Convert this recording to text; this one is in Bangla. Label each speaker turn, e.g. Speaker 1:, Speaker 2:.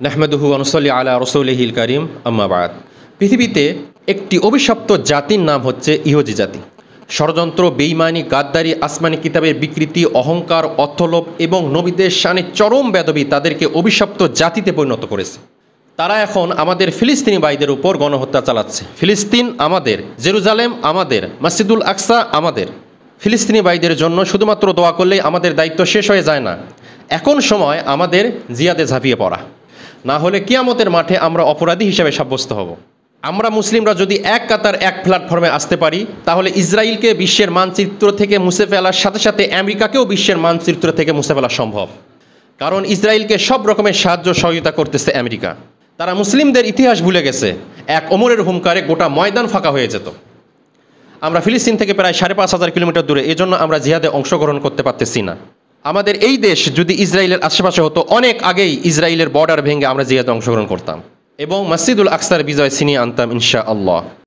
Speaker 1: নাহমাদুহু ওয়া নুসাল্লি আলা রাসূলিহিল কারীম, আম্মা বা'দ। পৃথিবীতে একটি অভিশপ্ত জাতির নাম হচ্ছে ইহুদি জাতি। ষড়যন্ত্র, বেঈমানি, গাদ্দারি, আসমানি কিতাবের বিকৃতি, অহংকার, অর্থলোভ এবং নবীদের শানে চরম বেদবি তাদেরকে অভিশপ্ত জাতিতে পরিণত করেছে। তারা এখন আমাদের ফিলিস্তিনি ভাইদের উপর গণহত্যা চালাচ্ছে। ফিলিস্তিন আমাদের, জেরুজালেম আমাদের, মসজিদুল আকসা আমাদের। ফিলিস্তিনি ভাইদের জন্য শুধুমাত্র দোয়া করলেই আমাদের দায়িত্ব শেষ হয়ে যায় না। এখন সময় আমাদের জিহাদে ঝাঁপিয়ে পড়া, না হলে কিয়ামতের মাঠে আমরা অপরাধী হিসেবে সাব্যস্ত হব। আমরা মুসলিমরা যদি এক কাতার এক প্ল্যাটফর্মে আসতে পারি, তাহলে ইসরায়েলকে বিশ্বের মানচিত্র থেকে মুছে ফেলার সাথে সাথে আমেরিকাকেও বিশ্বের মানচিত্র থেকে মুছে ফেলা সম্ভব। কারণ ইসরায়েলকে সব রকমের সাহায্য সহযোগিতা করতেছে আমেরিকা। তারা মুসলিমদের ইতিহাস ভুলে গেছে। এক ওমরের হুঙ্কারে গোটা ময়দান ফাঁকা হয়ে যেত। আমরা ফিলিস্তিন থেকে প্রায় 5,500 কিলোমিটার দূরে, এজন্য আমরা জিহাদে অংশগ্রহণ করতে পারতেছি না। আমাদের এই দেশ যদি ইসরায়েলের আশেপাশে হতো, অনেক আগেই ইসরায়েলের বর্ডার ভেঙে আমরা জিহাদে অংশগ্রহণ করতাম এবং মসজিদুল আকসার বিজয় ছিনিয়ে আনতাম ইনশাআল্লাহ।